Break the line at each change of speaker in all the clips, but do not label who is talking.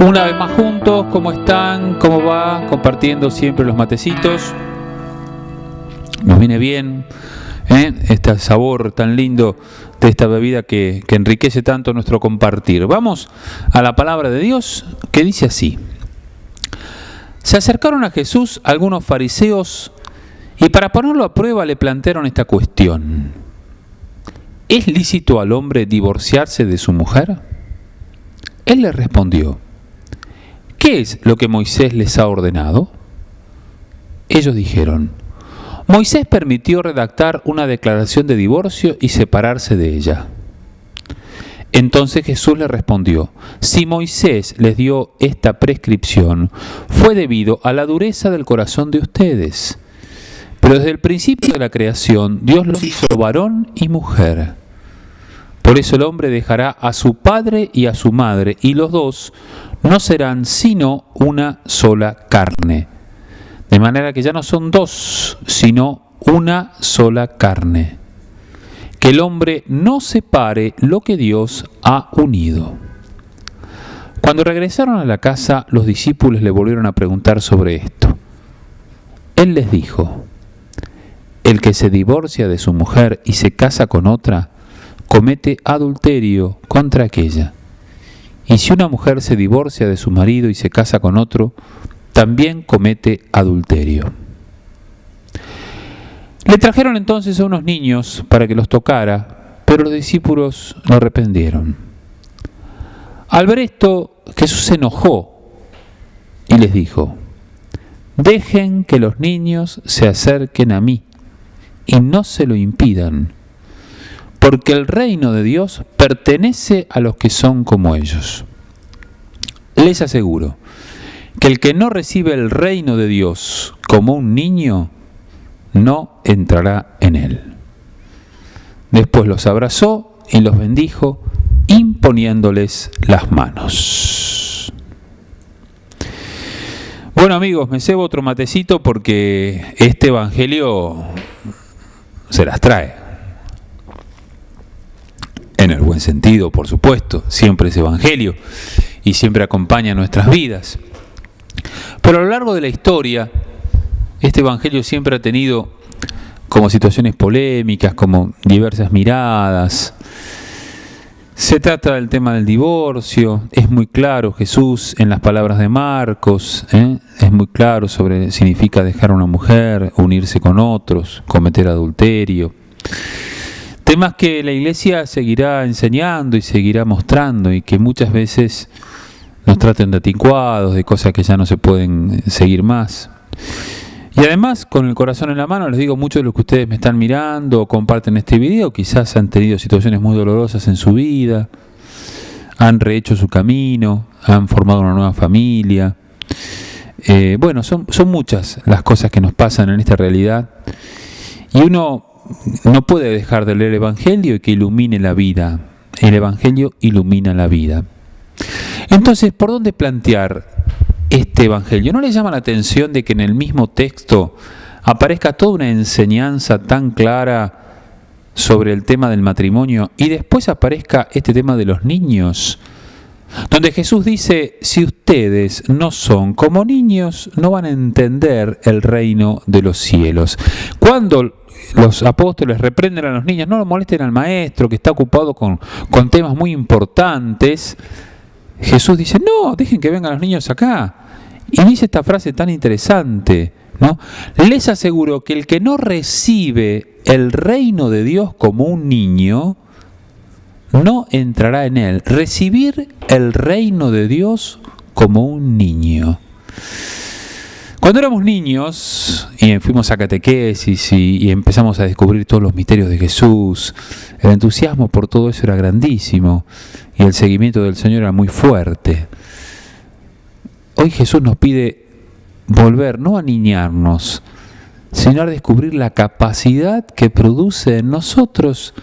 Una vez más juntos, ¿cómo están? ¿Cómo va? Compartiendo siempre los matecitos. Nos viene bien, este sabor tan lindo de esta bebida que enriquece tanto nuestro compartir. Vamos a la palabra de Dios que dice así. Se acercaron a Jesús algunos fariseos y para ponerlo a prueba le plantearon esta cuestión. ¿Es lícito al hombre divorciarse de su mujer? Él les respondió: ¿qué es lo que Moisés les ha ordenado? Ellos dijeron: Moisés permitió redactar una declaración de divorcio y separarse de ella. Entonces Jesús les respondió: si Moisés les dio esta prescripción, fue debido a la dureza del corazón de ustedes. Pero desde el principio de la creación, Dios los hizo varón y mujer. Por eso el hombre dejará a su padre y a su madre, y los dos no serán sino una sola carne. De manera que ya no son dos, sino una sola carne. Que el hombre no separe lo que Dios ha unido. Cuando regresaron a la casa, los discípulos le volvieron a preguntar sobre esto. Él les dijo: el que se divorcia de su mujer y se casa con otra, comete adulterio contra aquella. Y si una mujer se divorcia de su marido y se casa con otro, también comete adulterio. Le trajeron entonces a unos niños para que los tocara, pero los discípulos lo reprendieron. Al ver esto, Jesús se enojó y les dijo: dejen que los niños se acerquen a mí y no se lo impidan, porque el reino de Dios pertenece a los que son como ellos. Les aseguro que el que no recibe el reino de Dios como un niño, no entrará en él. Después los abrazó y los bendijo, imponiéndoles las manos. Bueno, amigos, me cebo otro matecito porque este evangelio se las trae. En el buen sentido, por supuesto, siempre es evangelio y siempre acompaña nuestras vidas. Pero a lo largo de la historia, este evangelio siempre ha tenido como situaciones polémicas, como diversas miradas. Se trata del tema del divorcio, es muy claro Jesús en las palabras de Marcos, es muy claro sobre significa dejar a una mujer, unirse con otros, cometer adulterio. Temas que la Iglesia seguirá enseñando y seguirá mostrando y que muchas veces nos tratan de anticuados, de cosas que ya no se pueden seguir más. Y además, con el corazón en la mano, les digo, muchos de los que ustedes me están mirando o comparten este video, quizás han tenido situaciones muy dolorosas en su vida, han rehecho su camino, han formado una nueva familia. Bueno, son muchas las cosas que nos pasan en esta realidad. Y uno no puede dejar de leer el Evangelio y que ilumine la vida. El Evangelio ilumina la vida. Entonces, ¿por dónde plantear este Evangelio? ¿No le llama la atención de que en el mismo texto aparezca toda una enseñanza tan clara sobre el tema del matrimonio y después aparezca este tema de los niños? Donde Jesús dice: si ustedes no son como niños, no van a entender el reino de los cielos. Cuando los apóstoles reprenden a los niños: no lo molesten al maestro que está ocupado con temas muy importantes, Jesús dice: no, dejen que vengan los niños acá. Y dice esta frase tan interesante, ¿no? Les aseguro que el que no recibe el reino de Dios como un niño, no entrará en él. Recibir el reino de Dios como un niño. Cuando éramos niños y fuimos a catequesis y empezamos a descubrir todos los misterios de Jesús, el entusiasmo por todo eso era grandísimo y el seguimiento del Señor era muy fuerte. Hoy Jesús nos pide volver, no a niñarnos, sino a descubrir la capacidad que produce en nosotros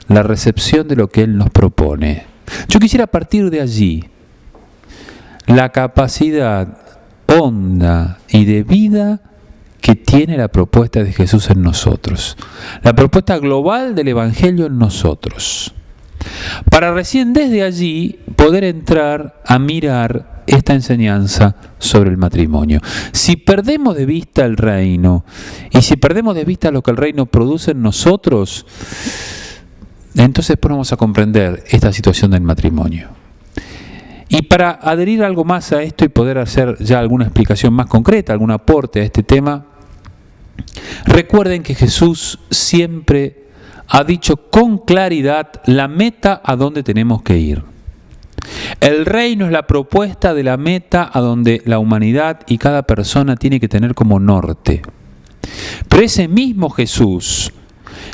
la recepción de lo que Él nos propone. Yo quisiera partir de allí, la capacidad honda y de vida que tiene la propuesta de Jesús en nosotros, la propuesta global del Evangelio en nosotros, para recién desde allí poder entrar a mirar esta enseñanza sobre el matrimonio. Si perdemos de vista el reino y si perdemos de vista lo que el reino produce en nosotros, entonces vamos a comprender esta situación del matrimonio. Y para adherir algo más a esto y poder hacer ya alguna explicación más concreta, algún aporte a este tema, recuerden que Jesús siempre ha dicho con claridad la meta a donde tenemos que ir. El reino es la propuesta de la meta a donde la humanidad y cada persona tiene que tener como norte. Pero ese mismo Jesús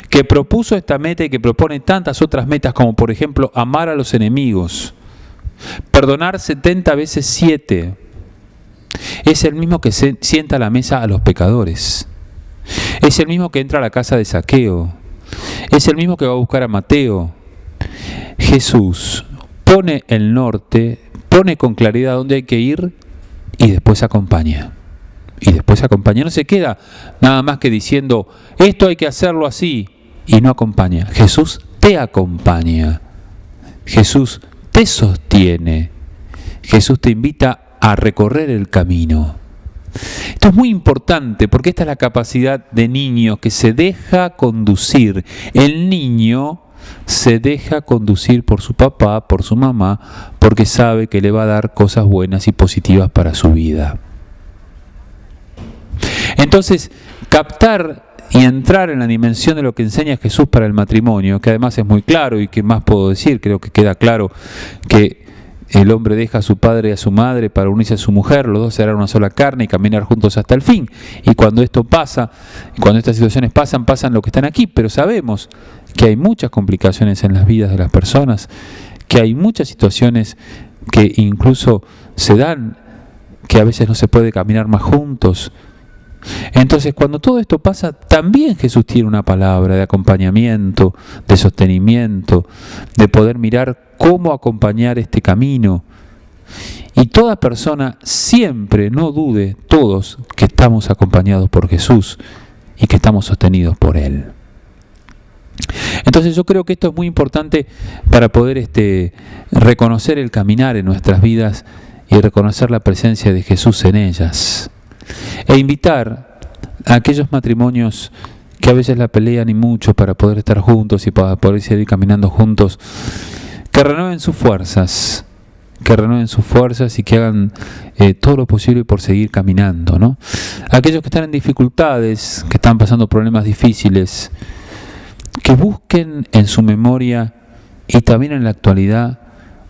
que propuso esta meta y que propone tantas otras metas como por ejemplo amar a los enemigos, perdonar 70 veces 7, es el mismo que se sienta a la mesa a los pecadores. Es el mismo que entra a la casa de Zaqueo. Es el mismo que va a buscar a Mateo. Jesús pone el norte, pone con claridad dónde hay que ir y después acompaña. Y después acompaña. No se queda nada más que diciendo, esto hay que hacerlo así, y no acompaña. Jesús te acompaña. Jesús te sostiene. Jesús te invita a recorrer el camino. Esto es muy importante porque esta es la capacidad de niño que se deja conducir. El niño se deja conducir por su papá, por su mamá, porque sabe que le va a dar cosas buenas y positivas para su vida. Entonces, captar y entrar en la dimensión de lo que enseña Jesús para el matrimonio, que además es muy claro y que más puedo decir, creo que queda claro que el hombre deja a su padre y a su madre para unirse a su mujer, los dos serán una sola carne y caminar juntos hasta el fin. Y cuando esto pasa, cuando estas situaciones pasan lo que están aquí, pero sabemos que hay muchas complicaciones en las vidas de las personas, que hay muchas situaciones que incluso se dan, que a veces no se puede caminar más juntos. Entonces, cuando todo esto pasa, también Jesús tiene una palabra de acompañamiento, de sostenimiento, de poder mirar cómo acompañar este camino. Y toda persona siempre, no dude, todos, que estamos acompañados por Jesús y que estamos sostenidos por Él. Entonces yo creo que esto es muy importante para poder reconocer el caminar en nuestras vidas y reconocer la presencia de Jesús en ellas. E invitar a aquellos matrimonios que a veces la pelean y mucho para poder estar juntos y para poder seguir caminando juntos, que renueven sus fuerzas, y que hagan todo lo posible por seguir caminando, ¿no? Aquellos que están en dificultades, que están pasando problemas difíciles, que busquen en su memoria y también en la actualidad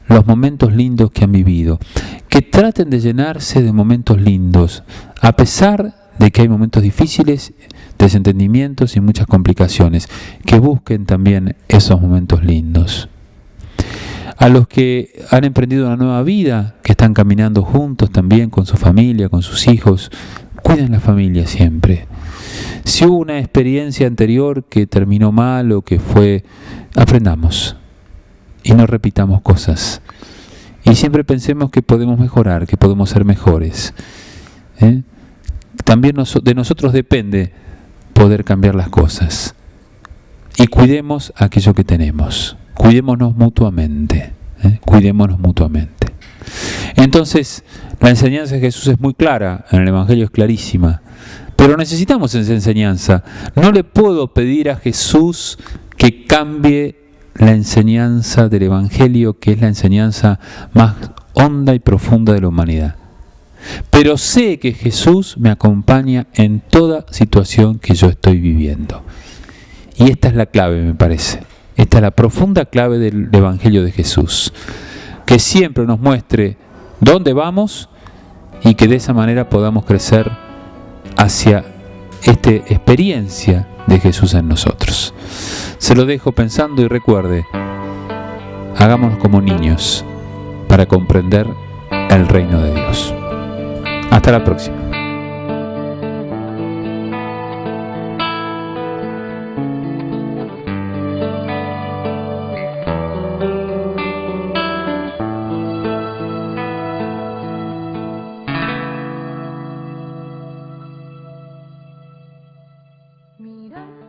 los momentos lindos que han vivido, que traten de llenarse de momentos lindos, a pesar de que hay momentos difíciles, desentendimientos y muchas complicaciones, que busquen también esos momentos lindos. A los que han emprendido una nueva vida, que están caminando juntos también con su familia, con sus hijos, cuiden la familia siempre. Si hubo una experiencia anterior que terminó mal o que aprendamos y no repitamos cosas. Y siempre pensemos que podemos mejorar, que podemos ser mejores. También de nosotros depende poder cambiar las cosas. Y cuidemos aquello que tenemos. Cuidémonos mutuamente. Cuidémonos mutuamente. Entonces, la enseñanza de Jesús es muy clara, en el Evangelio es clarísima. Pero necesitamos esa enseñanza. No le puedo pedir a Jesús que cambie la enseñanza del Evangelio, que es la enseñanza más honda y profunda de la humanidad. Pero sé que Jesús me acompaña en toda situación que yo estoy viviendo. Y esta es la clave, me parece. Esta es la profunda clave del Evangelio de Jesús. Que siempre nos muestre dónde vamos y que de esa manera podamos crecer hacia esta experiencia de Jesús en nosotros. Se lo dejo pensando y recuerde, hagámonos como niños para comprender el reino de Dios. Hasta la próxima.
Mira.